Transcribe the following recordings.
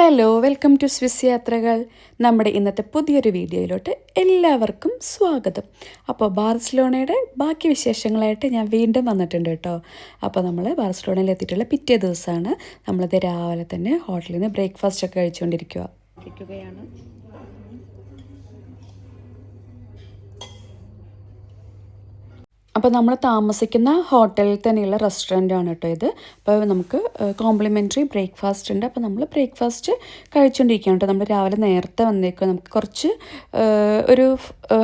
Hello welcome to Swiss യാത്രകൾ. നമ്മുടെ ഇന്നത്തെ പുതിയൊരു വീഡിയോയിലോട്ട് എല്ലാവർക്കും സ്വാഗതം. അപ്പോൾ ബാർസലോണയുടെ ബാക്കി വിശേഷങ്ങളായിട്ട് ഞാൻ വീണ്ടും വന്നിട്ടുണ്ട് കേട്ടോ. അപ്പോൾ നമ്മൾ ബാർസലോണയിൽ എത്തിയിട്ടുള്ള പിറ്റേ ദിവസമാണ്. നമ്മളിത് രാവിലെ തന്നെ ഹോട്ടലിൽ നിന്ന് ബ്രേക്ക്ഫാസ്റ്റ് ഒക്കെ കഴിച്ചുകൊണ്ടിരിക്കുകയാണ്. അപ്പോൾ നമ്മൾ താമസിക്കുന്ന ഹോട്ടലിൽ തന്നെയുള്ള റെസ്റ്റോറൻ്റാണ് കേട്ടോ ഇത്. അപ്പോൾ നമുക്ക് കോംപ്ലിമെൻ്ററി ബ്രേക്ക്ഫാസ്റ്റ് ഉണ്ട്. അപ്പോൾ നമ്മൾ ബ്രേക്ക്ഫാസ്റ്റ് കഴിച്ചുകൊണ്ടിരിക്കുകയാണ് കേട്ടോ. നമ്മൾ രാവിലെ നേരത്തെ വന്നേക്കുക. നമുക്ക് കുറച്ച് ഒരു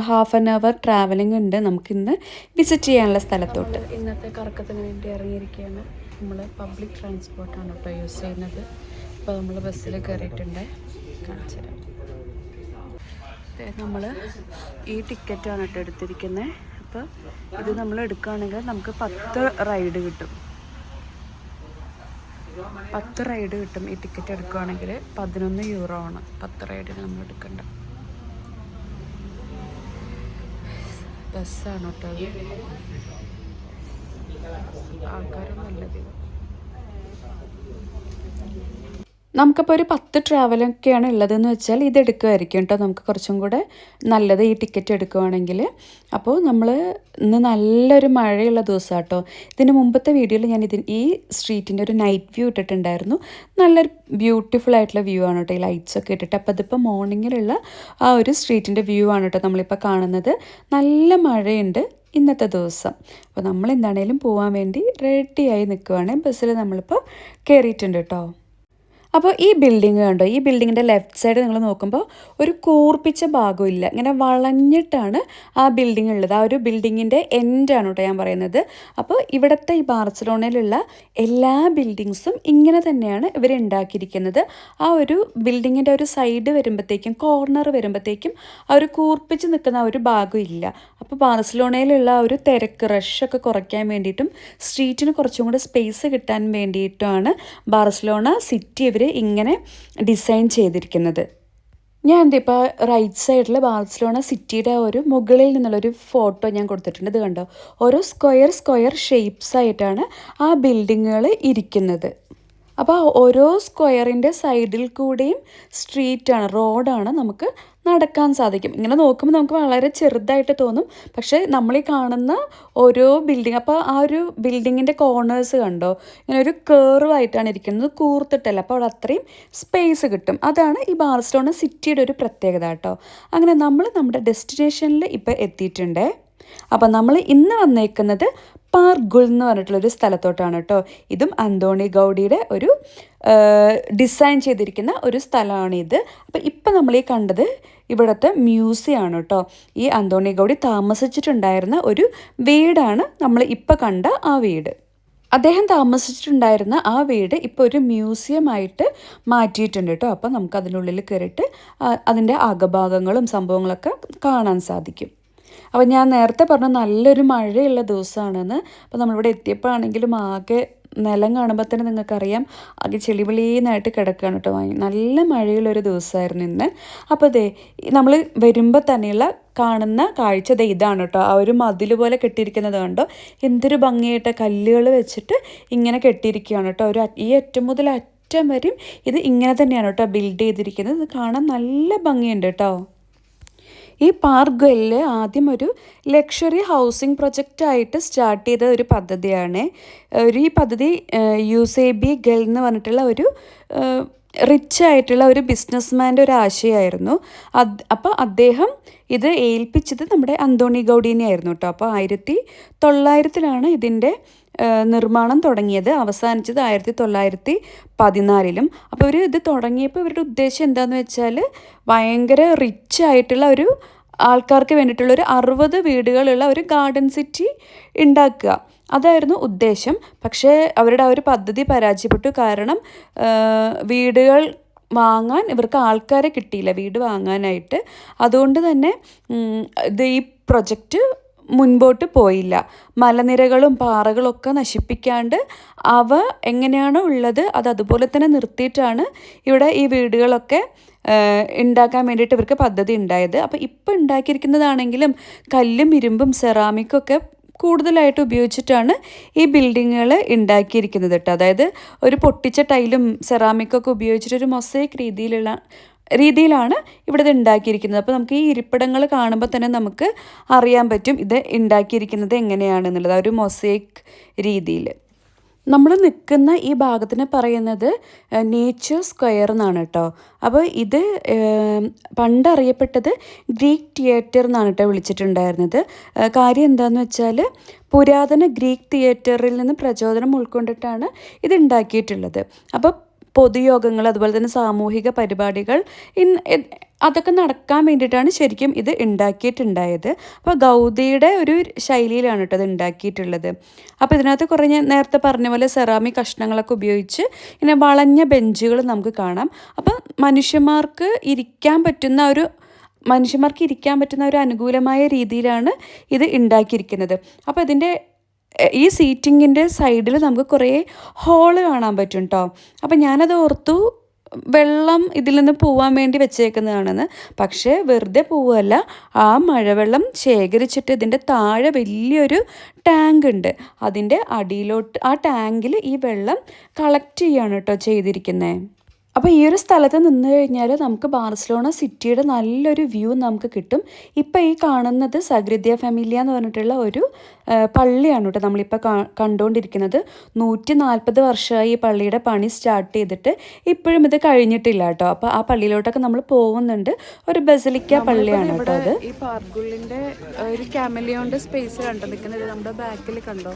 ഹാഫ് ആൻ അവർ ട്രാവലിംഗ് ഉണ്ട് നമുക്കിന്ന് വിസിറ്റ് ചെയ്യാനുള്ള സ്ഥലത്തോട്ട്. ഇന്നത്തെ കറക്കത്തിന് വേണ്ടി ഇറങ്ങിയിരിക്കുകയാണ്. നമ്മൾ പബ്ലിക് ട്രാൻസ്പോർട്ടാണ് കേട്ടോ യൂസ് ചെയ്യുന്നത്. അപ്പോൾ നമ്മൾ ബസ്സിൽ കയറിയിട്ടുണ്ട്. കാണിച്ചു തരാം. നമ്മൾ ഈ ടിക്കറ്റാണ് കേട്ടോ എടുത്തിരിക്കുന്നത്. അപ്പോൾ ഇത് നമ്മൾ എടുക്കുകയാണെങ്കിൽ നമുക്ക് 10 റൈഡ് കിട്ടും. 10 റൈഡ് കിട്ടും. ഈ ടിക്കറ്റ് എടുക്കുകയാണെങ്കിൽ 11 യൂറോ ആണ് 10 റൈഡിന് നമ്മൾ എടുക്കേണ്ട. ബസ്സാണ് കേട്ടോ അത്. ആൾക്കാരൊന്നും നല്ലത്. നമുക്കപ്പോൾ ഒരു 10 ട്രാവലൊക്കെയാണ് ഉള്ളതെന്ന് വെച്ചാൽ ഇത് എടുക്കുമായിരിക്കും കേട്ടോ നമുക്ക് കുറച്ചും കൂടെ നല്ലത് ഈ ടിക്കറ്റ് എടുക്കുവാണെങ്കിൽ. അപ്പോൾ നമ്മൾ ഇന്ന് നല്ലൊരു മഴയുള്ള ദിവസമാണ് കേട്ടോ. ഇതിന് മുമ്പത്തെ വീഡിയോയിൽ ഞാൻ ഈ സ്ട്രീറ്റിൻ്റെ ഒരു നൈറ്റ് വ്യൂ ഇട്ടിട്ടുണ്ടായിരുന്നു. നല്ലൊരു ബ്യൂട്ടിഫുൾ ആയിട്ടുള്ള വ്യൂ ആണ് കേട്ടോ ഈ ലൈറ്റ്സ് ഒക്കെ ഇട്ടിട്ട്. അപ്പോൾ ഇതിപ്പോൾ മോർണിംഗിലുള്ള ആ ഒരു സ്ട്രീറ്റിൻ്റെ വ്യൂ ആണ് കേട്ടോ നമ്മളിപ്പോൾ കാണുന്നത്. നല്ല മഴയുണ്ട് ഇന്നത്തെ ദിവസം. അപ്പോൾ നമ്മൾ എന്താണേലും പോകാൻ വേണ്ടി റെഡിയായി നിൽക്കുവാണ്. ബസ്സിൽ നമ്മളിപ്പോൾ കയറിയിട്ടുണ്ട് കേട്ടോ. അപ്പോൾ ഈ ബിൽഡിങ് കണ്ടോ, ഈ ബിൽഡിങ്ങിൻ്റെ ലെഫ്റ്റ് സൈഡ് നിങ്ങൾ നോക്കുമ്പോൾ ഒരു കൂർപ്പിച്ച ഭാഗമില്ല, ഇങ്ങനെ വളഞ്ഞിട്ടാണ് ആ ബിൽഡിംഗ് ഉള്ളത്. ആ ഒരു ബിൽഡിങ്ങിൻ്റെ എൻഡാണ് കേട്ടോ ഞാൻ പറയുന്നത്. അപ്പോൾ ഇവിടുത്തെ ഈ ബാർസലോണയിലുള്ള എല്ലാ ബിൽഡിങ്സും ഇങ്ങനെ തന്നെയാണ് ഇവർ ഉണ്ടാക്കിയിരിക്കുന്നത്. ആ ഒരു ബിൽഡിങ്ങിൻ്റെ ഒരു സൈഡ് വരുമ്പോഴത്തേക്കും, കോർണർ വരുമ്പോഴത്തേക്കും ആ ഒരു കൂർപ്പിച്ച് നിൽക്കുന്ന ആ ഒരു ഭാഗം ഇല്ല. അപ്പോൾ ബാർസലോണയിലുള്ള ആ ഒരു തിരക്ക് റഷൊക്കെ കുറയ്ക്കാൻ വേണ്ടിയിട്ടും സ്ട്രീറ്റിന് കുറച്ചും കൂടെ സ്പേസ് കിട്ടാൻ വേണ്ടിയിട്ടുമാണ് ബാർസലോണ സിറ്റി ഇവർ ഇങ്ങനെ ഡിസൈൻ ചെയ്തിരിക്കുന്നത്. ഞാൻ ഇപ്പോൾ റൈറ്റ് സൈഡിൽ ബാർസലോണ സിറ്റിയുടെ ഒരു മുകളിൽ നിന്നുള്ളൊരു ഫോട്ടോ ഞാൻ കൊടുത്തിട്ടുണ്ട്. ഇത് കണ്ടോ, ഓരോ സ്ക്വയർ ഷേപ്സ് ആയിട്ടാണ് ആ ബിൽഡിങ്ങുകൾ ഇരിക്കുന്നത്. അപ്പോൾ ഓരോ സ്ക്വയറിൻ്റെ സൈഡിൽ കൂടെയും സ്ട്രീറ്റാണ്, റോഡാണ്, നമുക്ക് നടക്കാൻ സാധിക്കും. ഇങ്ങനെ നോക്കുമ്പോൾ നമുക്ക് വളരെ ചെറുതായിട്ട് തോന്നും. പക്ഷേ നമ്മൾ ഈ കാണുന്ന ഓരോ ബിൽഡിങ്, അപ്പോൾ ആ ഒരു ബിൽഡിങ്ങിൻ്റെ കോർണേഴ്സ് കണ്ടോ, ഇങ്ങനെ ഒരു കേർവായിട്ടാണ് ഇരിക്കുന്നത്, കൂർത്തിട്ടല്ല. അപ്പോൾ അവിടെ അത്രയും സ്പേസ് കിട്ടും. അതാണ് ഈ ബാർസലോണ സിറ്റിയുടെ ഒരു പ്രത്യേകത കേട്ടോ. അങ്ങനെ നമ്മൾ നമ്മുടെ ഡെസ്റ്റിനേഷനിൽ ഇപ്പോൾ എത്തിയിട്ടുണ്ട്. അപ്പം നമ്മൾ ഇന്ന് വന്നേക്കുന്നത് പാർഗുൾ എന്ന് പറഞ്ഞിട്ടുള്ളൊരു സ്ഥലത്തോട്ടാണ് കേട്ടോ. ഇതും അന്തോണി ഗൗഡിയുടെ ഒരു ഡിസൈൻ ചെയ്തിരിക്കുന്ന ഒരു സ്ഥലമാണിത്. അപ്പോൾ ഇപ്പം നമ്മൾ ഈ കണ്ടത് ഇവിടുത്തെ മ്യൂസിയം ആണ് കേട്ടോ. ഈ അന്തോണി ഗൗഡി താമസിച്ചിട്ടുണ്ടായിരുന്ന ഒരു വീടാണ് നമ്മൾ ഇപ്പോൾ കണ്ട ആ വീട്. അദ്ദേഹം താമസിച്ചിട്ടുണ്ടായിരുന്ന ആ വീട് ഇപ്പോൾ ഒരു മ്യൂസിയമായിട്ട് മാറ്റിയിട്ടുണ്ട് കേട്ടോ. അപ്പോൾ നമുക്ക് അതിനുള്ളിൽ കയറിയിട്ട് അതിൻ്റെ അകഭാഗങ്ങളും സംഭവങ്ങളൊക്കെ കാണാൻ സാധിക്കും. അപ്പോൾ ഞാൻ നേരത്തെ പറഞ്ഞു നല്ലൊരു മഴയുള്ള ദിവസമാണെന്ന്. അപ്പോൾ നമ്മളിവിടെ എത്തിയപ്പോൾ ആണെങ്കിലും ആകെ നിലം കാണുമ്പോൾ തന്നെ നിങ്ങൾക്കറിയാം ആകെ ചെളിവിളീന്നായിട്ട് കിടക്കുകയാണ് കേട്ടോ. നല്ല മഴയുള്ളൊരു ദിവസമായിരുന്നു ഇന്ന്. അപ്പോൾ ദേ നമ്മൾ വരുമ്പോൾ തന്നെയുള്ള കാണുന്ന കാഴ്ച ഇതാണ് കേട്ടോ. ആ ഒരു മതിൽ പോലെ കെട്ടിയിരിക്കുന്നത് കണ്ടോ, എന്തൊരു ഭംഗിയായിട്ട് കല്ലുകൾ വെച്ചിട്ട് ഇങ്ങനെ കെട്ടിയിരിക്കുകയാണ് കേട്ടോ. ഈ അറ്റം മുതൽ അറ്റം വരെയും ഇത് ഇങ്ങനെ തന്നെയാണ് കേട്ടോ ബിൽഡ് ചെയ്തിരിക്കുന്നത്. ഇത് കാണാൻ നല്ല ഭംഗിയുണ്ട് കേട്ടോ. ഈ പാർഗുളിൽ ആദ്യം ഒരു ലക്ഷറി ഹൗസിംഗ് പ്രൊജക്റ്റായിട്ട് സ്റ്റാർട്ട് ചെയ്ത ഒരു പദ്ധതിയാണ്. ഈ പദ്ധതി യൂസേബി ഗൽ എന്ന് പറഞ്ഞിട്ടുള്ള ഒരു റിച്ച് ആയിട്ടുള്ള ഒരു ബിസിനസ്മാൻ്റെ ഒരു ആശയമായിരുന്നു. അപ്പോൾ അദ്ദേഹം ഇത് ഏൽപ്പിച്ചത് നമ്മുടെ അന്തോണി ഗൗഡീനെ ആയിരുന്നു കേട്ടോ. അപ്പോൾ 1900 ഇതിൻ്റെ നിർമ്മാണം തുടങ്ങിയത്. അവസാനിച്ചത് 1914. അപ്പോൾ ഇത് തുടങ്ങിയപ്പോൾ ഇവരുടെ ഉദ്ദേശം എന്താണെന്ന് വെച്ചാൽ ഭയങ്കര റിച്ച് ആയിട്ടുള്ള ഒരു ആൾക്കാർക്ക് വേണ്ടിയിട്ടുള്ള ഒരു 60 വീടുകളുള്ള ഒരു ഗാർഡൻ സിറ്റി ഉണ്ടാക്കുക, അതായിരുന്നു ഉദ്ദേശം. പക്ഷേ അവരുടെ ആ ഒരു പദ്ധതി പരാജയപ്പെട്ടു. കാരണം വീടുകൾ വാങ്ങാൻ ഇവർക്ക് ആൾക്കാരെ കിട്ടിയില്ല വീട് വാങ്ങാനായിട്ട്. അതുകൊണ്ട് തന്നെ ഈ പ്രൊജക്റ്റ് മുൻപോട്ട് പോയില്ല. മലനിരകളും പാറകളൊക്കെ നശിപ്പിക്കാണ്ട് അവ എങ്ങനെയാണോ ഉള്ളത് അത് അതുപോലെ തന്നെ നിർത്തിയിട്ടാണ് ഇവിടെ ഈ വീടുകളൊക്കെ ഉണ്ടാക്കാൻ വേണ്ടിയിട്ട് ഇവർക്ക് പദ്ധതി ഉണ്ടായത്. അപ്പോൾ ഇപ്പോൾ ഉണ്ടാക്കിയിരിക്കുന്നതാണെങ്കിലും കല്ലും ഇരുമ്പും സെറാമിക്കൊക്കെ കൂടുതലായിട്ട് ഉപയോഗിച്ചിട്ടാണ് ഈ ബിൽഡിങ്ങുകൾ ഉണ്ടാക്കിയിരിക്കുന്നത് കേട്ടോ. അതായത് ഒരു പൊട്ടിച്ച ടൈലും സെറാമിക്കൊക്കെ ഉപയോഗിച്ചിട്ടൊരു മൊസൈക്ക് രീതിയിലാണ് ഇവിടെ ഇത് ഉണ്ടാക്കിയിരിക്കുന്നത്. അപ്പോൾ നമുക്ക് ഈ ഇരിപ്പിടങ്ങൾ കാണുമ്പോൾ തന്നെ നമുക്ക് അറിയാൻ പറ്റും ഇത് ഉണ്ടാക്കിയിരിക്കുന്നത് എങ്ങനെയാണെന്നുള്ളത്, ആ ഒരു മൊസൈക്ക് രീതിയിൽ. നമ്മൾ നിൽക്കുന്ന ഈ ഭാഗത്തിന് പറയുന്നത് നേച്ചർ സ്ക്വയർ എന്നാണ് കേട്ടോ. അപ്പോൾ ഇത് പണ്ടറിയപ്പെട്ടത് ഗ്രീക്ക് തിയേറ്റർ എന്നാണ് കേട്ടോ വിളിച്ചിട്ടുണ്ടായിരുന്നത്. കാര്യം എന്താണെന്ന് വെച്ചാൽ പുരാതന ഗ്രീക്ക് തിയേറ്ററിൽ നിന്ന് പ്രചോദനം ഉൾക്കൊണ്ടിട്ടാണ് ഇത് ഉണ്ടാക്കിയിട്ടുള്ളത്. അപ്പോൾ പൊതുയോഗങ്ങൾ അതുപോലെ തന്നെ സാമൂഹിക പരിപാടികൾ അതൊക്കെ നടക്കാൻ വേണ്ടിയിട്ടാണ് ശരിക്കും ഇത് ഉണ്ടാക്കിയിട്ടുണ്ടായത്. അപ്പോൾ ഗൗതിയുടെ ഒരു ശൈലിയിലാണ് കേട്ടോ ഇത് ഉണ്ടാക്കിയിട്ടുള്ളത്. അപ്പോൾ ഇതിനകത്ത് കുറേ ഞാൻ നേരത്തെ പറഞ്ഞ പോലെ സെറാമിക് കഷ്ണങ്ങളൊക്കെ ഉപയോഗിച്ച് ഇങ്ങനെ വളഞ്ഞ ബെഞ്ചുകൾ നമുക്ക് കാണാം. അപ്പോൾ മനുഷ്യന്മാർക്ക് ഇരിക്കാൻ പറ്റുന്ന ഒരു അനുകൂലമായ രീതിയിലാണ് ഇത് ഉണ്ടാക്കിയിരിക്കുന്നത്. അപ്പോൾ ഇതിൻ്റെ ഈ സീറ്റിങ്ങിൻ്റെ സൈഡിൽ നമുക്ക് കുറേ ഹോള് കാണാൻ പറ്റും കേട്ടോ. അപ്പം ഞാനത് ഓർത്തു വെള്ളം ഇതിൽ നിന്ന് പോവാൻ വേണ്ടി വെച്ചേക്കുന്നതാണെന്ന്. പക്ഷേ വെറുതെ പോവുകയല്ല, ആ മഴവെള്ളം ശേഖരിച്ചിട്ട് ഇതിൻ്റെ താഴെ വലിയൊരു ടാങ്ക് ഉണ്ട്. അതിൻ്റെ അടിയിലോട്ട് ആ ടാങ്കിൽ ഈ വെള്ളം കളക്ട് ചെയ്യുകയാണ് കേട്ടോ ചെയ്തിരിക്കുന്നത്. അപ്പോൾ ഈ ഒരു സ്ഥലത്ത് നിന്ന് കഴിഞ്ഞാൽ നമുക്ക് ബാർസലോണ സിറ്റിയുടെ നല്ലൊരു വ്യൂ നമുക്ക് കിട്ടും. ഇപ്പോൾ ഈ കാണുന്നത് സഗ്രിദ്യ ഫാമിലിയ എന്ന് പറഞ്ഞിട്ടുള്ള ഒരു പള്ളിയാണ് കേട്ടോ നമ്മളിപ്പോൾ കണ്ടുകൊണ്ടിരിക്കുന്നത്. 140 വർഷമായി ഈ പള്ളിയുടെ പണി സ്റ്റാർട്ട് ചെയ്തിട്ട് ഇപ്പോഴും ഇത് കഴിഞ്ഞിട്ടില്ല കേട്ടോ. അപ്പോൾ ആ പള്ളിയിലോട്ടൊക്കെ നമ്മൾ പോകുന്നുണ്ട്. ഒരു ബസിലിക്ക പള്ളിയാണ് കേട്ടോ അത്. ഈ പാർഗുള്ളിൻ്റെ ഒരു ക്യാമലിയോൻ്റെ സ്പേസ് കണ്ടോ നിൽക്കുന്നത് നമ്മുടെ ബാക്കിൽ കണ്ടോ,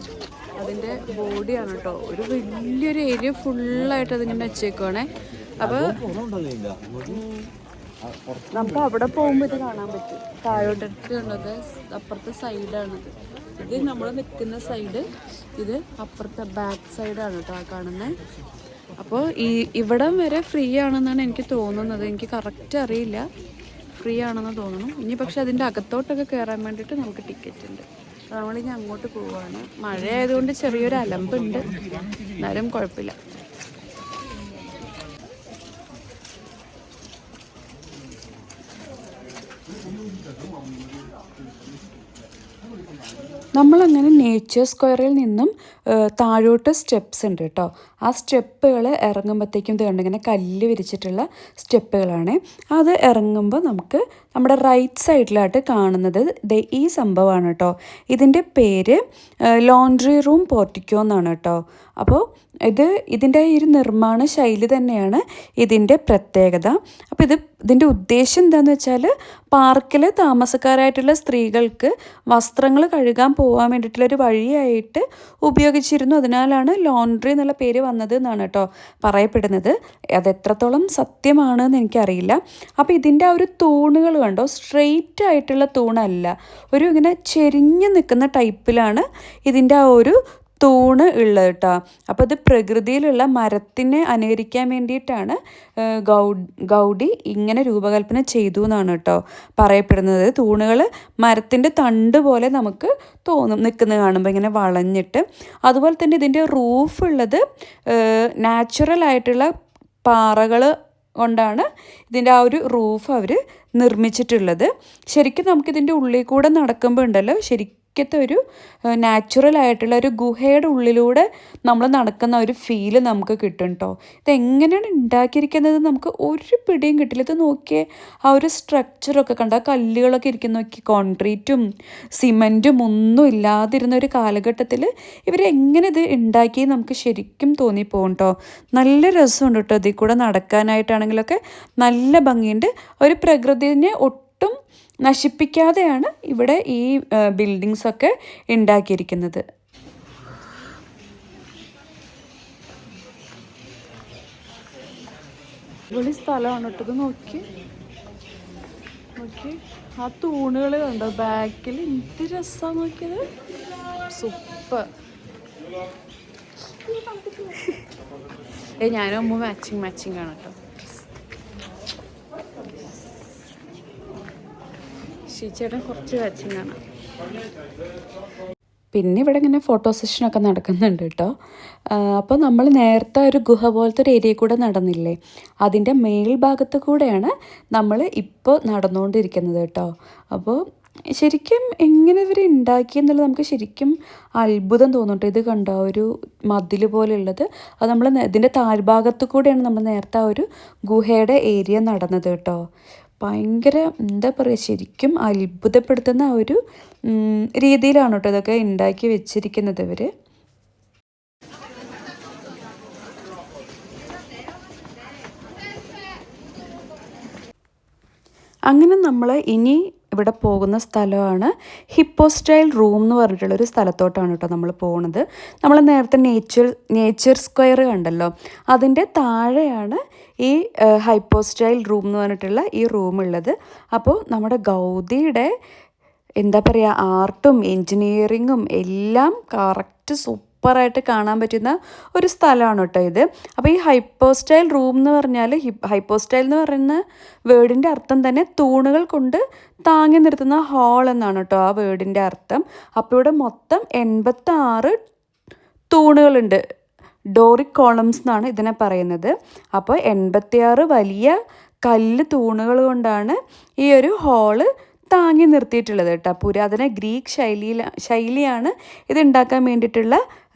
അതിൻ്റെ ബോഡിയാണ് കേട്ടോ. ഒരു വലിയൊരു ഏരിയ ഫുള്ളായിട്ട് അതിങ്ങനെ വെച്ചേക്കുവാണേ. അപ്പോൾ നമുക്ക് അവിടെ പോകുമ്പോൾ ഇത് കാണാൻ പറ്റും. താഴോട്ടടുത്ത് കണ്ടത് അപ്പുറത്തെ സൈഡാണിത്. ഇത് നമ്മൾ നിൽക്കുന്ന സൈഡ്, ഇത് അപ്പുറത്തെ ബാക്ക് സൈഡാണ് കേട്ടോ ആ കാണുന്നത്. അപ്പോൾ ഇവിടം വരെ ഫ്രീ ആണെന്നാണ് എനിക്ക് തോന്നുന്നത്. എനിക്ക് കറക്റ്റ് അറിയില്ല, ഫ്രീ ആണെന്ന് തോന്നുന്നു. ഇനി പക്ഷെ അതിൻ്റെ അകത്തോട്ടൊക്കെ കയറാൻ വേണ്ടിയിട്ട് നമുക്ക് ടിക്കറ്റ് ഉണ്ട്. നമ്മളിനി അങ്ങോട്ട് പോവുകയാണ്. മഴ ആയതുകൊണ്ട് ചെറിയൊരു അലമ്പുണ്ട്, എന്നാലും കുഴപ്പമില്ല. നമ്മളങ്ങനെ നേച്ചർ സ്ക്വയറിൽ നിന്നും താഴോട്ട് സ്റ്റെപ്സ് ഉണ്ട് കേട്ടോ. ആ സ്റ്റെപ്പുകൾ ഇറങ്ങുമ്പോഴത്തേക്കും ഇത് കണ്ട് ഇങ്ങനെ കല്ല് വിരിച്ചിട്ടുള്ള സ്റ്റെപ്പുകളാണ്. അത് ഇറങ്ങുമ്പോൾ നമുക്ക് നമ്മുടെ റൈറ്റ് സൈഡിലായിട്ട് കാണുന്നത് ഈ സംഭവമാണ് കേട്ടോ. ഇതിൻ്റെ പേര് ലോണ്ട്രി റൂം പോർട്ടിക്കോ എന്നാണ് കേട്ടോ. അപ്പോൾ ഇതിൻ്റെ ഈ ഒരു നിർമ്മാണ ശൈലി തന്നെയാണ് ഇതിൻ്റെ പ്രത്യേകത. അപ്പോൾ ഇതിൻ്റെ ഉദ്ദേശം എന്താണെന്ന് വെച്ചാൽ പാർക്കിൽ താമസക്കാരായിട്ടുള്ള സ്ത്രീകൾക്ക് വസ്ത്രങ്ങൾ കഴുകാൻ പോകാൻ വേണ്ടിയിട്ടുള്ളൊരു വഴിയായിട്ട് ഉപയോഗിച്ചിരുന്നു. അതിനാലാണ് ലോണ്ട്രി എന്നുള്ള പേര് വന്നത് എന്നാണ് കേട്ടോ പറയപ്പെടുന്നത്. അതെത്രത്തോളം സത്യമാണെന്ന് എനിക്കറിയില്ല. അപ്പോൾ ഇതിൻ്റെ ആ ഒരു തൂണുകൾ കണ്ടോ, സ്ട്രെയിറ്റ് ആയിട്ടുള്ള തൂണല്ല, ഒരു ഇങ്ങനെ ചെരിഞ്ഞ് നിൽക്കുന്ന ടൈപ്പിലാണ് ഇതിൻ്റെ ആ ഒരു തൂണ് ഉള്ളത് കേട്ടോ. അപ്പോൾ ഇത് പ്രകൃതിയിലുള്ള മരത്തിനെ അനുകരിക്കാൻ വേണ്ടിയിട്ടാണ് ഗൗഡി ഇങ്ങനെ രൂപകൽപ്പന ചെയ്തു എന്നാണ് കേട്ടോ പറയപ്പെടുന്നത്. തൂണുകൾ മരത്തിൻ്റെ തണ്ട് പോലെ നമുക്ക് തോന്നും നിൽക്കുന്നത് കാണുമ്പോൾ, ഇങ്ങനെ വളഞ്ഞിട്ട്. അതുപോലെ തന്നെ ഇതിൻ്റെ റൂഫ് ഉള്ളത് നാച്ചുറൽ ആയിട്ടുള്ള പാറകൾ കൊണ്ടാണ് ഇതിൻ്റെ ആ ഒരു റൂഫ് അവർ നിർമ്മിച്ചിട്ടുള്ളത്. ശരിക്കും നമുക്കിതിൻ്റെ ഉള്ളിൽ കൂടെ നടക്കുമ്പോൾ ഉണ്ടല്ലോ, ഒരു നാച്ചുറൽ ആയിട്ടുള്ള ഒരു ഗുഹയുടെ ഉള്ളിലൂടെ നമ്മൾ നടക്കുന്ന ഒരു ഫീല് നമുക്ക് കിട്ടും കേട്ടോ. ഇതെങ്ങനെയാണ് ഉണ്ടാക്കിയിരിക്കുന്നത് നമുക്ക് ഒരു പിടിയും കിട്ടില്ല. ഇത് നോക്കിയേ, ആ ഒരു സ്ട്രക്ചറൊക്കെ കണ്ട, ആ കല്ലുകളൊക്കെ ഇരിക്കുന്ന നോക്കി, കോൺക്രീറ്റും സിമെൻറ്റും ഒന്നും ഇല്ലാതിരുന്ന ഒരു കാലഘട്ടത്തിൽ ഇവരെങ്ങനെ ഇത് ഉണ്ടാക്കി നമുക്ക് ശരിക്കും തോന്നിപ്പോകും കേട്ടോ. നല്ല രസമുണ്ട് കേട്ടോ ഇതിൽ കൂടെ നടക്കാനായിട്ടാണെങ്കിലൊക്കെ നല്ല ഭംഗിയുണ്ട്. ഒരു പ്രകൃതിനെ ഒട്ടും നശിപ്പിക്കാതെയാണ് ഇവിടെ ഈ ബിൽഡിങ്സൊക്കെ ഉണ്ടാക്കിയിരിക്കുന്നത്. അടിപൊളി സ്ഥലമാണ് കേട്ടോ. നോക്കി ആ തൂണുകൾ കണ്ടോ ബാക്കിൽ, എന്ത് രസമാണ് നോക്കിയത്, സൂപ്പർ. ഞാനും മാച്ചിങ് ആണ് കേട്ടോ. ചേട്ടൻ കുറച്ച് വാച്ചിങ്ങാണ്. പിന്നെ ഇവിടെ ഇങ്ങനെ ഫോട്ടോ സെഷനൊക്കെ നടക്കുന്നുണ്ട് കേട്ടോ. അപ്പോൾ നമ്മൾ നേരത്തെ ഒരു ഗുഹ പോലത്തെ ഒരു ഏരിയ കൂടെ നടന്നില്ലേ, അതിൻ്റെ മേൽഭാഗത്ത് കൂടെയാണ് നമ്മൾ ഇപ്പോൾ നടന്നുകൊണ്ടിരിക്കുന്നത് കേട്ടോ. അപ്പോൾ ശരിക്കും എങ്ങനെ ഇവർ ഉണ്ടാക്കിയെന്നുള്ളത് നമുക്ക് ശരിക്കും അത്ഭുതം തോന്നുന്നുണ്ട്. ഇത് കണ്ടോ ഒരു മതിൽ പോലെയുള്ളത്, അത് നമ്മൾ ഇതിൻ്റെ താഴ്ഭാഗത്ത് കൂടെയാണ് നമ്മൾ നേരത്തെ ആ ഒരു ഗുഹയുടെ ഏരിയ നടന്നത് കേട്ടോ. ഭയങ്കര എന്താ പറയുക, ശരിക്കും അത്ഭുതപ്പെടുത്തുന്ന ആ ഒരു രീതിയിലാണ് കേട്ടോ ഇതൊക്കെ ഉണ്ടാക്കി വെച്ചിരിക്കുന്നത് ഇവർ. അങ്ങനെ നമ്മൾ ഇനി ഇവിടെ പോകുന്ന സ്ഥലമാണ് ഹിപ്പോസ്റ്റൈൽ റൂം എന്ന് പറഞ്ഞിട്ടുള്ളൊരു സ്ഥലത്തോട്ടാണ് കേട്ടോ നമ്മൾ പോകുന്നത്. നമ്മൾ നേരത്തെ നേച്ചർ സ്ക്വയർ കണ്ടല്ലോ, അതിൻ്റെ താഴെയാണ് ഈ ഹൈപ്പോസ്റ്റൈൽ റൂം എന്ന് പറഞ്ഞിട്ടുള്ള ഈ റൂമുള്ളത്. അപ്പോൾ നമ്മുടെ ഗൗതിയുടെ എന്താ പറയുക, ആർട്ടും എൻജിനീയറിങ്ങും എല്ലാം കറക്റ്റ് സൂപ്പറായിട്ട് കാണാൻ പറ്റുന്ന ഒരു സ്ഥലമാണ് കേട്ടോ ഇത്. അപ്പോൾ ഈ ഹൈപ്പോസ്റ്റൈൽ റൂം എന്ന് പറഞ്ഞാൽ, ഹൈപ്പോസ്റ്റൈൽ എന്ന് പറയുന്ന വേർഡിൻ്റെ അർത്ഥം തന്നെ തൂണുകൾ കൊണ്ട് താങ്ങി നിർത്തുന്ന ഹാൾ എന്നാണ് കേട്ടോ ആ വേർഡിൻ്റെ അർത്ഥം. അപ്പോൾ ഇവിടെ മൊത്തം 86 തൂണുകളുണ്ട്. ഡോറിക് കോളംസ് എന്നാണ് ഇതിനെ പറയുന്നത്. അപ്പോൾ 86 വലിയ കല്ല് തൂണുകൾ കൊണ്ടാണ് ഈ ഒരു ഹാള് താങ്ങി നിർത്തിയിട്ടുള്ളത് കേട്ടോ. പുരാതന ഗ്രീക്ക് ശൈലിയാണ് ഇത് ഉണ്ടാക്കാൻ വേണ്ടിയിട്ടുള്ള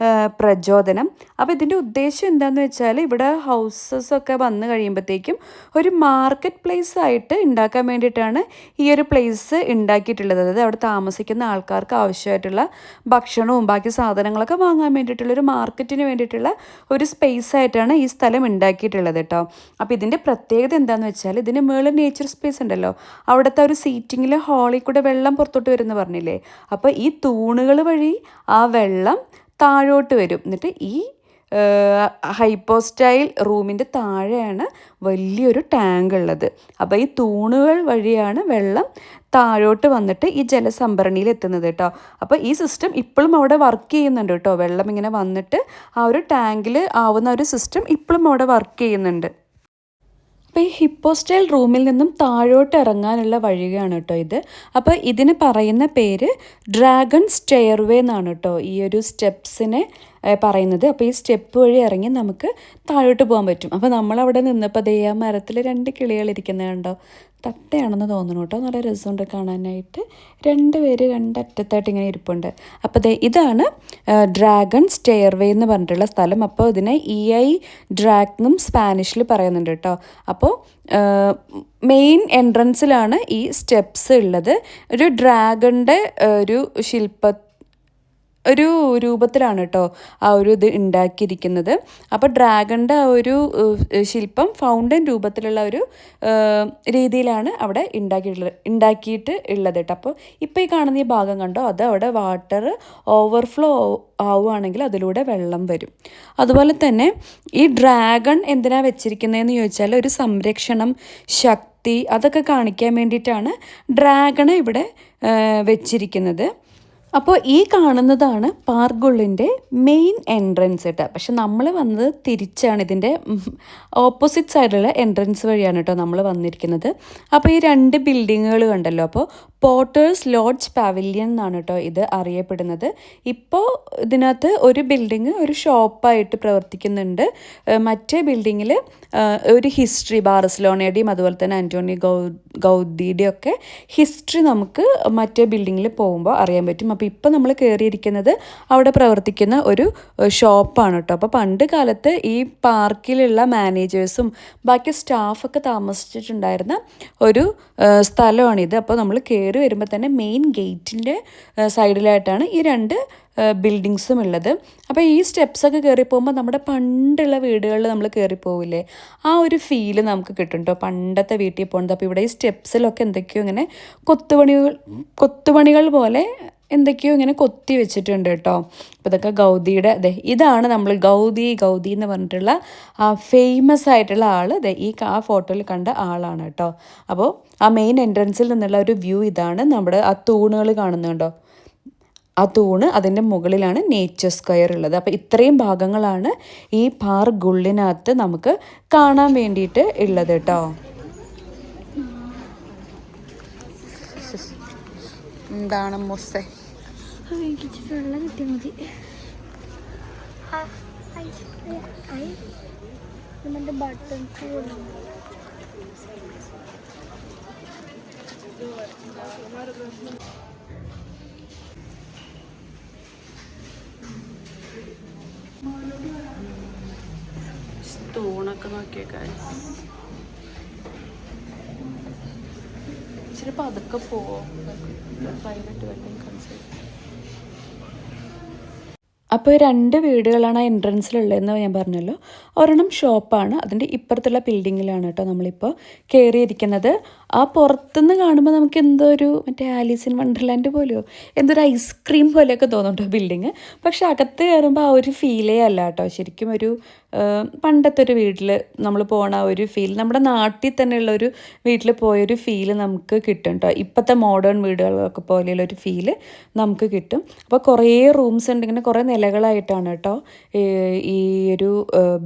പ്രചോദനം. അപ്പോൾ ഇതിൻ്റെ ഉദ്ദേശം എന്താണെന്ന് വെച്ചാൽ, ഇവിടെ ഹൗസസൊക്കെ വന്നു കഴിയുമ്പോഴത്തേക്കും ഒരു മാർക്കറ്റ് പ്ലേസ് ആയിട്ട് ഉണ്ടാക്കാൻ വേണ്ടിയിട്ടാണ് ഈ ഒരു പ്ലേസ് ഉണ്ടാക്കിയിട്ടുള്ളത്. അതായത് അവിടെ താമസിക്കുന്ന ആൾക്കാർക്ക് ആവശ്യമായിട്ടുള്ള ഭക്ഷണവും ബാക്കി സാധനങ്ങളൊക്കെ വാങ്ങാൻ വേണ്ടിയിട്ടുള്ളൊരു മാർക്കറ്റിന് വേണ്ടിയിട്ടുള്ള ഒരു സ്പേസ് ആയിട്ടാണ് ഈ സ്ഥലം ഉണ്ടാക്കിയിട്ടുള്ളത് കേട്ടോ. അപ്പോൾ ഇതിൻ്റെ പ്രത്യേകത എന്താണെന്ന് വെച്ചാൽ, ഇതിന് മുകളിൽ നേച്ചർ സ്പേസ് ഉണ്ടല്ലോ, അവിടുത്തെ ഒരു സീറ്റിങ്ങിൽ ഹാളിൽ കൂടെ വെള്ളം പുറത്തോട്ട് വരുമെന്ന് പറഞ്ഞില്ലേ, അപ്പോൾ ഈ തൂണുകൾ വഴി ആ വെള്ളം താഴോട്ട് വരും. എന്നിട്ട് ഈ ഹൈപ്പോസ്റ്റൈൽ റൂമിൻ്റെ താഴെയാണ് വലിയൊരു ടാങ്ക് ഉള്ളത്. അപ്പോൾ ഈ തൂണുകൾ വഴിയാണ് വെള്ളം താഴോട്ട് വന്നിട്ട് ഈ ജലസംഭരണിയിൽ എത്തുന്നത് കേട്ടോ. അപ്പോൾ ഈ സിസ്റ്റം ഇപ്പോഴും അവിടെ വർക്ക് ചെയ്യുന്നുണ്ട് കേട്ടോ. വെള്ളം ഇങ്ങനെ വന്നിട്ട് ആ ഒരു ടാങ്കിൽ ആവുന്ന ഒരു സിസ്റ്റം ഇപ്പോഴും അവിടെ വർക്ക് ചെയ്യുന്നുണ്ട്. അപ്പോൾ ഈ ഹിപ്പോസ്റ്റൈൽ റൂമിൽ നിന്നും താഴോട്ട് ഇറങ്ങാനുള്ള വഴിയാണ് കേട്ടോ ഇത്. അപ്പോൾ ഇതിന് പറയുന്ന പേര് ഡ്രാഗൺ സ്റ്റെയർവേ എന്നാണ് കേട്ടോ ഈ ഒരു സ്റ്റെപ്സിനെ പറയുന്നത്. അപ്പോൾ ഈ സ്റ്റെപ്പ് വഴി ഇറങ്ങി നമുക്ക് താഴോട്ട് പോകാൻ പറ്റും. അപ്പോൾ നമ്മളവിടെ നിന്നപ്പോൾ ദേ ആ മരത്തിൽ 2 കിളികൾ ഇരിക്കുന്നത് കണ്ടോ. തത്തയാണെന്ന് തോന്നുന്നു കേട്ടോ. നല്ല രസമുണ്ട് കാണാനായിട്ട്. 2 പേര് 2 അറ്റത്തായിട്ട് ഇങ്ങനെ ഇരിപ്പുണ്ട്. അപ്പോൾ ദേ ഇതാണ് ഡ്രാഗൺ സ്റ്റെയർവേ എന്ന് പറഞ്ഞിട്ടുള്ള സ്ഥലം. അപ്പോൾ ഇതിനെ EI ഡ്രാഗ് എന്നും സ്പാനിഷിൽ പറയുന്നുണ്ട് കേട്ടോ. അപ്പോൾ മെയിൻ എൻട്രൻസിലാണ് ഈ സ്റ്റെപ്സ് ഉള്ളത്. ഒരു ഡ്രാഗണിൻ്റെ ഒരു രൂപത്തിലാണ് കേട്ടോ ആ ഒരു ഇത് ഉണ്ടാക്കിയിരിക്കുന്നത്. അപ്പോൾ ഡ്രാഗണിൻ്റെ ആ ഒരു ശില്പം ഫൗണ്ടൻ രൂപത്തിലുള്ള ഒരു രീതിയിലാണ് അവിടെ ഉണ്ടാക്കിയിട്ട് ഉള്ളത് കേട്ടോ. അപ്പോൾ ഇപ്പോൾ ഈ കാണുന്ന ഈ ഭാഗം കണ്ടോ, അത് അവിടെ വാട്ടർ ഓവർഫ്ലോ ആവുകയാണെങ്കിൽ അതിലൂടെ വെള്ളം വരും. അതുപോലെ തന്നെ ഈ ഡ്രാഗൺ എന്തിനാണ് വെച്ചിരിക്കുന്നതെന്ന് ചോദിച്ചാൽ, ഒരു സംരക്ഷണം, ശക്തി അതൊക്കെ കാണിക്കാൻ വേണ്ടിയിട്ടാണ് ഡ്രാഗണെ ഇവിടെ വെച്ചിരിക്കുന്നത്. അപ്പോൾ ഈ കാണുന്നതാണ് പാർഗുള്ളിൻ്റെ മെയിൻ എൻട്രൻസ് കേട്ടോ. പക്ഷെ നമ്മൾ വന്നത് തിരിച്ചാണ്, ഇതിൻ്റെ ഓപ്പോസിറ്റ് സൈഡിലുള്ള എൻട്രൻസ് വഴിയാണ് കേട്ടോ നമ്മൾ വന്നിരിക്കുന്നത്. അപ്പോൾ ഈ 2 ബിൽഡിങ്ങുകൾ കണ്ടല്ലോ, അപ്പോൾ പോട്ടേഴ്സ് ലോഡ്ജ് പാവിലിയൻ എന്നാണ് കേട്ടോ ഇത് അറിയപ്പെടുന്നത്. ഇപ്പോൾ ഇതിനകത്ത് ഒരു ബിൽഡിങ് ഒരു ഷോപ്പായിട്ട് പ്രവർത്തിക്കുന്നുണ്ട്. മറ്റേ ബിൽഡിങ്ങിൽ ഒരു ഹിസ്റ്ററി, ബാർസലോണയുടെയും അതുപോലെ തന്നെ ആൻ്റോണിയോ ഗൗദിയുടെയും ഒക്കെ ഹിസ്റ്ററി നമുക്ക് മറ്റേ ബിൽഡിങ്ങിൽ പോകുമ്പോൾ അറിയാൻ പറ്റും. അപ്പോൾ ഇപ്പോൾ നമ്മൾ കയറിയിരിക്കുന്നത് അവിടെ പ്രവർത്തിക്കുന്ന ഒരു ഷോപ്പാണ് കേട്ടോ. അപ്പോൾ പണ്ട് കാലത്ത് ഈ പാർക്കിലുള്ള മാനേജേഴ്സും ബാക്കി സ്റ്റാഫൊക്കെ താമസിച്ചിട്ടുണ്ടായിരുന്ന ഒരു സ്ഥലമാണിത്. അപ്പോൾ നമ്മൾ കയറി വരുമ്പോൾ തന്നെ മെയിൻ ഗേറ്റിൻ്റെ സൈഡിലായിട്ടാണ് ഈ 2 ബിൽഡിങ്സും ഉള്ളത്. അപ്പോൾ ഈ സ്റ്റെപ്സൊക്കെ കയറി പോകുമ്പോൾ നമ്മുടെ പണ്ടുള്ള വീടുകളിൽ നമ്മൾ കയറി പോവില്ലേ, ആ ഒരു ഫീല് നമുക്ക് കിട്ടും കേട്ടോ, പണ്ടത്തെ വീട്ടിൽ പോകുന്നത്. അപ്പോൾ ഇവിടെ ഈ സ്റ്റെപ്സിലൊക്കെ എന്തൊക്കെയോ ഇങ്ങനെ കൊത്തുപണികൾ പോലെ എന്തൊക്കെയോ ഇങ്ങനെ കൊത്തി വെച്ചിട്ടുണ്ട് കേട്ടോ. അപ്പോൾ ഇതൊക്കെ ഗൗദിയുടെ, അതെ ഇതാണ് നമ്മൾ ഗൗദി എന്ന് പറഞ്ഞിട്ടുള്ള ആ ഫേമസ് ആയിട്ടുള്ള ആൾ, ആ ഫോട്ടോയിൽ കണ്ട ആളാണ് കേട്ടോ. അപ്പോൾ ആ മെയിൻ എൻട്രൻസിൽ നിന്നുള്ള ഒരു വ്യൂ ഇതാണ്. നമ്മുടെ ആ തൂണുകൾ കാണുന്നുണ്ടോ, ആ തൂണ് അതിൻ്റെ മുകളിലാണ് നേച്ചർ സ്ക്വയർ ഉള്ളത്. അപ്പോൾ ഇത്രയും ഭാഗങ്ങളാണ് ഈ പാർഗുള്ളിനകത്ത് നമുക്ക് കാണാൻ വേണ്ടിയിട്ട് ഉള്ളത് കേട്ടോ. എന്താണ് മുസ്സേ, വെള്ളം കിട്ടിയാൽ മതി. നമ്മുടെ ബട്ടൺസ് തൂണൊക്കെ നോക്കിയേക്കാൻ ഇച്ചിരി പതുക്കെ പോവോ പ്രൈവറ്റ് വെൽഡിങ് കൺസൾട്ട്. അപ്പോൾ 2 വീടുകളാണ് ആ എൻട്രൻസിലുള്ളതെന്ന് ഞാൻ പറഞ്ഞല്ലോ. ഒരെണ്ണം ഷോപ്പാണ്, അതിൻ്റെ ഇപ്പുറത്തുള്ള ബിൽഡിങ്ങിലാണ് കേട്ടോ നമ്മളിപ്പോൾ കയറിയിരിക്കുന്നത്. ആ പുറത്തുനിന്ന് കാണുമ്പോൾ നമുക്ക് എന്തോ ഒരു മറ്റേ ആലീസ് ഇൻ വണ്ടർലാൻഡ് പോലെയോ എന്തൊരു ഐസ്ക്രീം പോലെയൊക്കെ തോന്നുന്നുണ്ടോ ബിൽഡിങ്. പക്ഷെ അകത്ത് കയറുമ്പോൾ ആ ഒരു ഫീലേ അല്ല കേട്ടോ. ശരിക്കും ഒരു പണ്ടത്തെ ഒരു വീട്ടിൽ നമ്മൾ പോണ ഒരു ഫീൽ, നമ്മുടെ നാട്ടിൽ തന്നെയുള്ള ഒരു വീട്ടിൽ പോയൊരു ഫീല് നമുക്ക് കിട്ടും കേട്ടോ. ഇപ്പോഴത്തെ മോഡേൺ വീടുകളൊക്കെ പോലെയുള്ള ഒരു ഫീല് നമുക്ക് കിട്ടും. അപ്പോൾ കുറേ റൂംസ് ഉണ്ട്, ഇങ്ങനെ കുറേ നിലകളായിട്ടാണ് കേട്ടോ ഈ ഒരു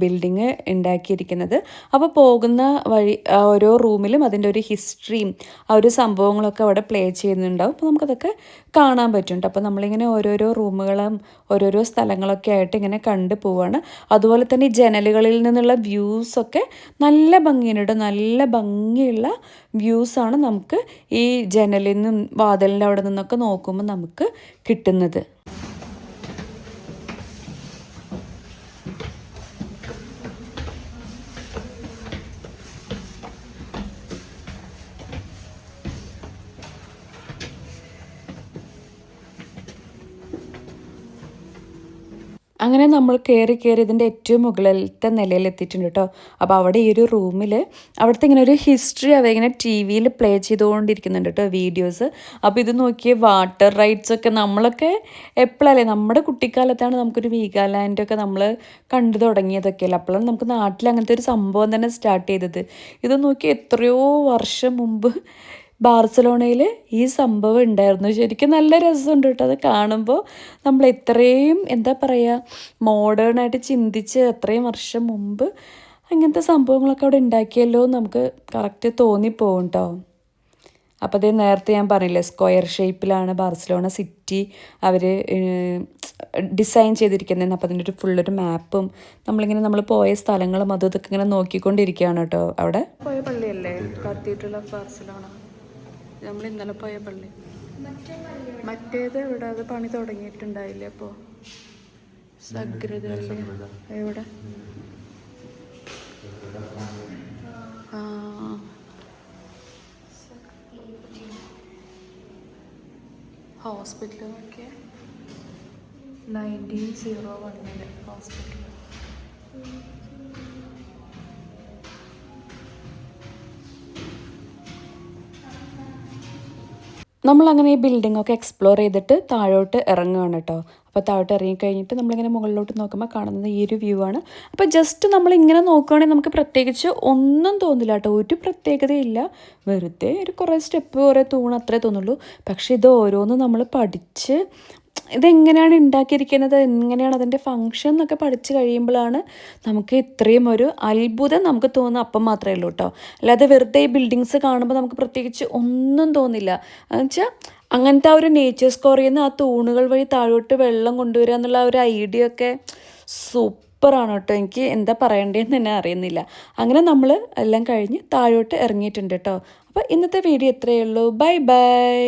ബിൽഡിങ് ഉണ്ടാക്കിയിരിക്കുന്നത്. അപ്പോൾ പോകുന്ന വഴി ഓരോ റൂമിലും അതിൻ്റെ ഒരു ഹിസ്റ്ററിയും ആ ഒരു സംഭവങ്ങളൊക്കെ അവിടെ പ്ലേ ചെയ്യുന്നുണ്ടാവും. അപ്പോൾ നമുക്കതൊക്കെ കാണാൻ പറ്റുന്നുണ്ട്. അപ്പോൾ നമ്മളിങ്ങനെ ഓരോരോ റൂമുകളും ഓരോരോ സ്ഥലങ്ങളൊക്കെ ആയിട്ട് ഇങ്ങനെ കണ്ടു പോവാണ്. അതുപോലെ തന്നെ ഈ ജനലുകളിൽ നിന്നുള്ള വ്യൂസൊക്കെ നല്ല ഭംഗിയുണ്ട്. നല്ല ഭംഗിയുള്ള വ്യൂസാണ് നമുക്ക് ഈ ജനലിൽ നിന്നും വാതിലിൻ്റെ അവിടെ നിന്നൊക്കെ നോക്കുമ്പോൾ നമുക്ക് കിട്ടുന്നത്. അങ്ങനെ നമ്മൾ കയറി ഇതിൻ്റെ ഏറ്റവും മുകളിലത്തെ നിലയിൽ എത്തിയിട്ടുണ്ട് കേട്ടോ. അപ്പോൾ അവിടെ ഈ ഒരു റൂമിൽ അവിടുത്തെ ഇങ്ങനെ ഒരു ഹിസ്റ്ററി അവരിങ്ങനെ ടി വിയിൽ പ്ലേ ചെയ്തുകൊണ്ടിരിക്കുന്നുണ്ട് കേട്ടോ വീഡിയോസ്. അപ്പോൾ ഇത് നോക്കിയ വാട്ടർ റൈഡ്സൊക്കെ നമ്മളൊക്കെ എപ്പോഴല്ലേ നമ്മുടെ കുട്ടിക്കാലത്താണ് നമുക്കൊരു വീഗാലാൻഡൊക്കെ നമ്മൾ കണ്ടു തുടങ്ങിയതൊക്കെ അല്ലേ. അപ്പോഴാണ് നമുക്ക് നാട്ടിൽ അങ്ങനത്തെ ഒരു സംഭവം തന്നെ സ്റ്റാർട്ട് ചെയ്തത്. ഇത് നോക്കി എത്രയോ വർഷം മുമ്പ് ബാർസലോണയിൽ ഈ സംഭവം ഉണ്ടായിരുന്നു. ശരിക്കും നല്ല രസമുണ്ട് കേട്ടോ അത് കാണുമ്പോൾ. നമ്മൾ എത്രയും എന്താ പറയുക മോഡേണായിട്ട് ചിന്തിച്ച് അത്രയും വർഷം മുമ്പ് അങ്ങനത്തെ സംഭവങ്ങളൊക്കെ അവിടെ ഉണ്ടാക്കിയല്ലോ നമുക്ക് കറക്റ്റ് തോന്നിപ്പോവും കേട്ടോ. അപ്പോൾ അതേ നേരത്തെ ഞാൻ പറഞ്ഞില്ലേ സ്ക്വയർ ഷേപ്പിലാണ് ബാർസലോണ സിറ്റി അവർ ഡിസൈൻ ചെയ്തിരിക്കുന്നത്. അപ്പോൾ അതിൻ്റെ ഒരു ഫുള്ളൊരു മാപ്പും നമ്മൾ പോയ സ്ഥലങ്ങളും അതും ഇതൊക്കെ ഇങ്ങനെ നോക്കിക്കൊണ്ടിരിക്കുകയാണ് കേട്ടോ. അവിടെ പോയ പള്ളിയല്ലേ കത്തീഡ്രൽ ഓഫ് ബാർസലോണ, നമ്മൾ ഇന്നലെ പോയ പള്ളി. മറ്റേത് എവിടെ, അത് പണി തുടങ്ങിയിട്ടുണ്ടായില്ലേ അപ്പോൾ സഗ്രത എവിടെ? ഹോസ്പിറ്റൽ നോക്കിയാൽ 1901 ഹോസ്പിറ്റൽ. നമ്മളങ്ങനെ ഈ ബിൽഡിങ്ങൊക്കെ എക്സ്പ്ലോർ ചെയ്തിട്ട് താഴോട്ട് ഇറങ്ങുകയാണ് കേട്ടോ. അപ്പോൾ താഴോട്ട് ഇറങ്ങിക്കഴിഞ്ഞിട്ട് നമ്മളിങ്ങനെ മുകളിലോട്ട് നോക്കുമ്പോൾ കാണുന്നത് ഈ ഒരു വ്യൂ ആണ്. അപ്പോൾ ജസ്റ്റ് നമ്മളിങ്ങനെ നോക്കുകയാണെങ്കിൽ നമുക്ക് പ്രത്യേകിച്ച് ഒന്നും തോന്നില്ല കേട്ടോ, ഒരു പ്രത്യേകതയില്ല. വെറുതെ ഒരു കുറേ സ്റ്റെപ്പ് കുറേ തൂണ് അത്രേ തോന്നുള്ളൂ. പക്ഷേ ഇത് ഓരോന്നും നമ്മൾ പഠിച്ച് ഇതെങ്ങനെയാണ് ഉണ്ടാക്കിയിരിക്കുന്നത്, എങ്ങനെയാണ് അതിൻ്റെ ഫങ്ഷൻ എന്നൊക്കെ പഠിച്ച് കഴിയുമ്പോഴാണ് നമുക്ക് ഇത്രയും ഒരു അത്ഭുതം നമുക്ക് തോന്നുന്നത്. അപ്പം മാത്രമേ ഉള്ളൂ കേട്ടോ. അല്ലാതെ വെറുതെ ഈ ബിൽഡിങ്സ് കാണുമ്പോൾ നമുക്ക് പ്രത്യേകിച്ച് ഒന്നും തോന്നില്ല. എന്നുവെച്ചാൽ അങ്ങനത്തെ ആ ഒരു നേച്ചർ സ്കോറിൽ നിന്ന് ആ തൂണുകൾ വഴി താഴോട്ട് വെള്ളം കൊണ്ടുവരിക എന്നുള്ള ആ ഒരു ഐഡിയ ഒക്കെ സൂപ്പറാണ് കേട്ടോ. എനിക്ക് എന്താ പറയേണ്ടതെന്ന് തന്നെ അറിയുന്നില്ല. അങ്ങനെ നമ്മൾ എല്ലാം കഴിഞ്ഞ് താഴോട്ട് ഇറങ്ങിയിട്ടുണ്ട് കേട്ടോ. അപ്പോൾ ഇന്നത്തെ വീഡിയോ ഇത്രയേ ഉള്ളൂ. Bye bye.